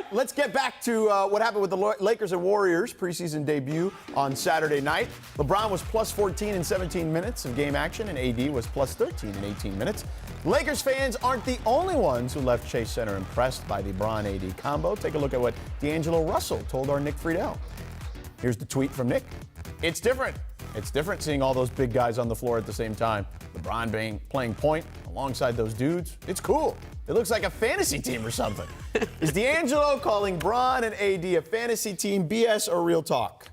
right, let's get back to what happened with the Lakers and Warriors preseason debut on Saturday night. LeBron was plus 14 in 17 minutes of game action, and AD was plus 13 in 18 minutes. Lakers fans aren't the only ones who left Chase Center impressed by the LeBron-AD combo. Take a look at what DAngelo Russell told our Nick Friedel. Here's the tweet from Nick. It's different. It's different seeing all those big guys on the floor at the same time. LeBron playing point alongside those dudes. It's cool. It looks like a fantasy team or something. Is DAngelo calling Bron and AD a fantasy team BS or real talk?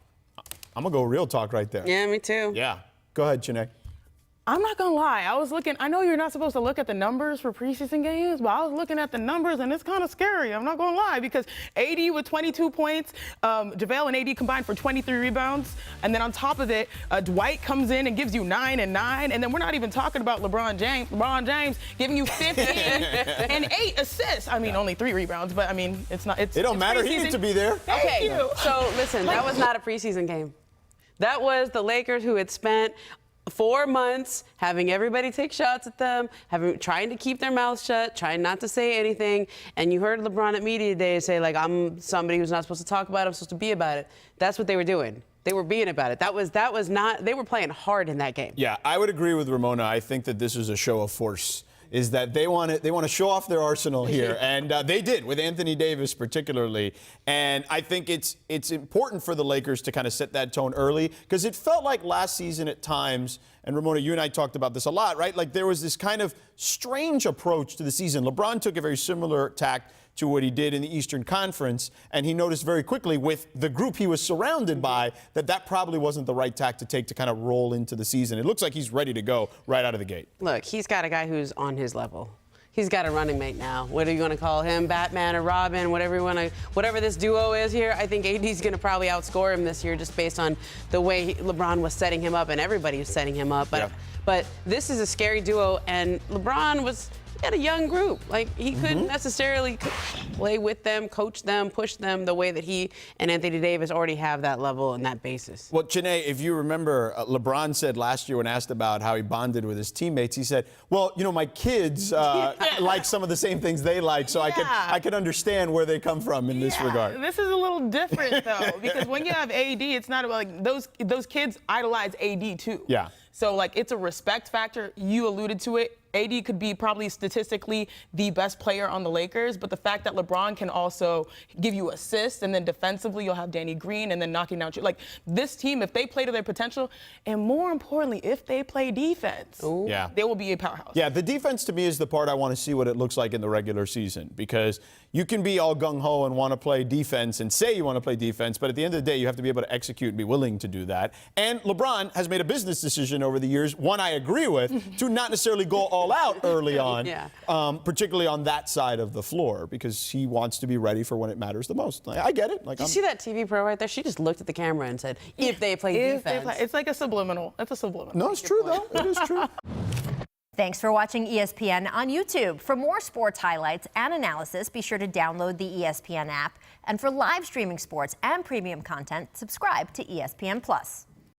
I'm going to go real talk right there. Yeah, me too. Yeah. Go ahead, Janae. I'm not gonna lie, I was looking, I know you're not supposed to look at the numbers for preseason games, but I was looking at the numbers and it's kind of scary, I'm not gonna lie, because AD with 22 points, JaVale and AD combined for 23 rebounds, and then on top of it, Dwight comes in and gives you 9 and 9, and then we're not even talking about LeBron James giving you 15 and 8 assists. I mean, only 3 rebounds, but I mean, it's not, it's It don't matter, he needs to be there. Okay, so listen, that was not a preseason game. That was the Lakers who had spent 4 months having everybody take shots at them, trying to keep their mouths shut, trying not to say anything. And you heard LeBron at media day say, like, I'm somebody who's not supposed to talk about it, I'm supposed to be about it. That's what they were doing. They were being about it. That was not, they were playing hard in that game. Yeah, I would agree with Ramona. I think that this is a show of force. Is that they want to show off their arsenal here, and they did with Anthony Davis particularly. And I think it's important for the Lakers to kind of set that tone early, because it felt like last season at times, and Ramona, you and I talked about this a lot, right? Like there was this kind of strange approach to the season. LeBron took a very similar tack to what he did in the Eastern Conference, and he noticed very quickly with the group he was surrounded by that probably wasn't the right tack to take to kind of roll into the season. It looks like he's ready to go right out of the gate. Look, he's got a guy who's on his level. He's got a running mate now. What are you going to call him? Batman or Robin? Whatever this duo is here, I think AD's going to probably outscore him this year just based on the way LeBron was setting him up, and everybody was setting him up. But this is a scary duo, and LeBron had a young group. Like, he couldn't necessarily play with them, coach them, push them the way that he and Anthony Davis already have that level and that basis. Well, Janae, if you remember, LeBron said last year when asked about how he bonded with his teammates, he said, well, you know, my kids like some of the same things they like, so I can understand where they come from in this regard. This is a little different, though, because when you have AD, it's not about, like, those kids idolize AD, too. Yeah. So, like, it's a respect factor. You alluded to it. AD could be probably statistically the best player on the Lakers, but the fact that LeBron can also give you assists, and then defensively you'll have Danny Green, and then knocking down, like, this team, if they play to their potential, and more importantly, if they play defense, they will be a powerhouse. Yeah, the defense to me is the part I want to see what it looks like in the regular season, because you can be all gung-ho and want to play defense and say you want to play defense, but at the end of the day, you have to be able to execute and be willing to do that. And LeBron has made a business decision over the years, one I agree with, to not necessarily go all out early on, particularly on that side of the floor, because he wants to be ready for when it matters the most. Like, I get it. Like, you see that TV pro right there? She just looked at the camera and said, if they play defense. It's like a subliminal. It's a subliminal. No, it's true, though. It is true. Thanks for watching ESPN on YouTube. For more sports highlights and analysis, be sure to download the ESPN app. And for live streaming sports and premium content, subscribe to ESPN+.